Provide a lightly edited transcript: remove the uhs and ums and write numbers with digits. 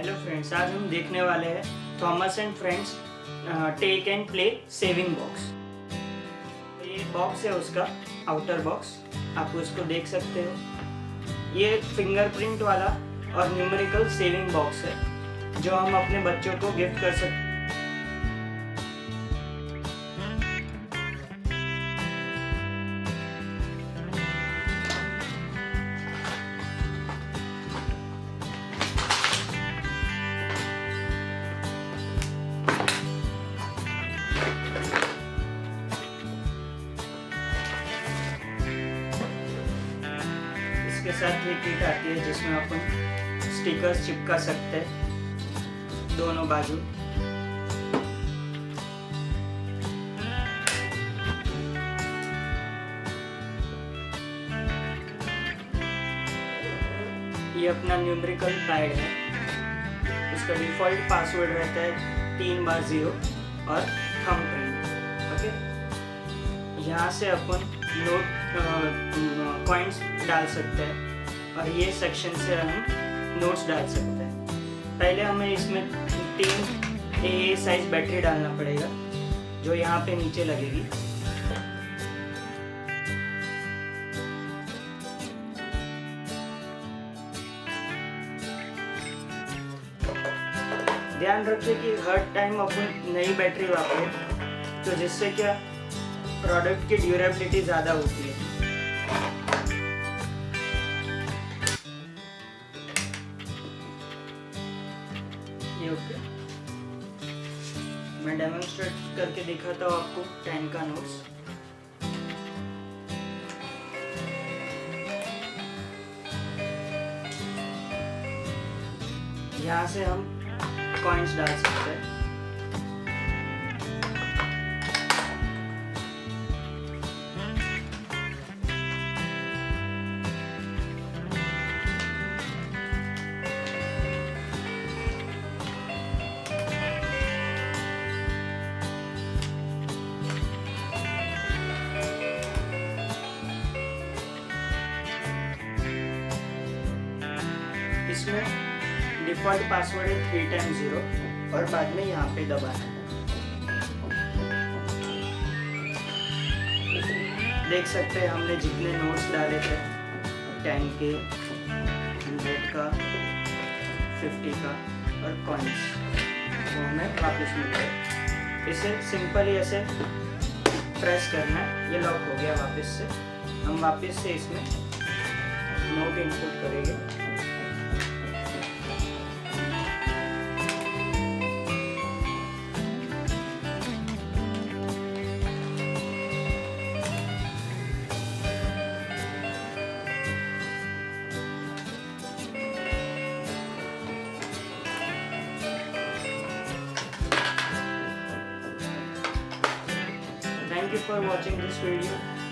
Hello friends, आज हम देखने वाले हैं Thomas and friends take and play saving box. ये बॉक्स है उसका आउटर बॉक्स, आप उसको देख सकते हो। ये फिंगरप्रिंट वाला और न्यूमेरिकल सेविंग बॉक्स है जो हम अपने बच्चों को गिफ्ट कर सकते हैं। इसके साथ ये किट आती है जिसमें अपन स्टिकर्स चिपका सकते हैं दोनों बाजू। ये अपना न्यूमेरिकल पैड है, उसका डिफ़ॉल्ट पासवर्ड रहता है 3 बार 0 और थंब प्रिंट। ओके, यहाँ से अपन नोट कॉइन्स डाल सकते हैं और ये सेक्शन से हम नोट्स डाल सकते हैं। पहले हमें इसमें 3 AA साइज बैटरी डालना पड़ेगा जो यहाँ पे नीचे लगेगी। ध्यान रखिए कि हर टाइम अपन नई बैटरी वापरें, तो जिससे क्या प्रोडक्ट की ड्यूरेबिलिटी ज़्यादा होती है। ये ओके, मैं डेमोन्स्ट्रेट करके दिखाता हूँ आपको 10 का नोट्स। यहाँ से हम कॉइन्स डाल सकते हैं। इसमें डिफ़ॉल्ट पासवर्ड है 3 टाइम्स 0 और बाद में यहाँ पे दबाना है। देख सकते हैं हमने जितने नोट्स डाले थे 10 के, 100 का, 50 का और कॉइन्स, वो हमें वापस मिल गए। इसे सिंपली ऐसे प्रेस करना है, ये लॉक हो गया वापस से। हम वापस से इसमें नोट इनपुट करेंगे। Thank you for watching this video.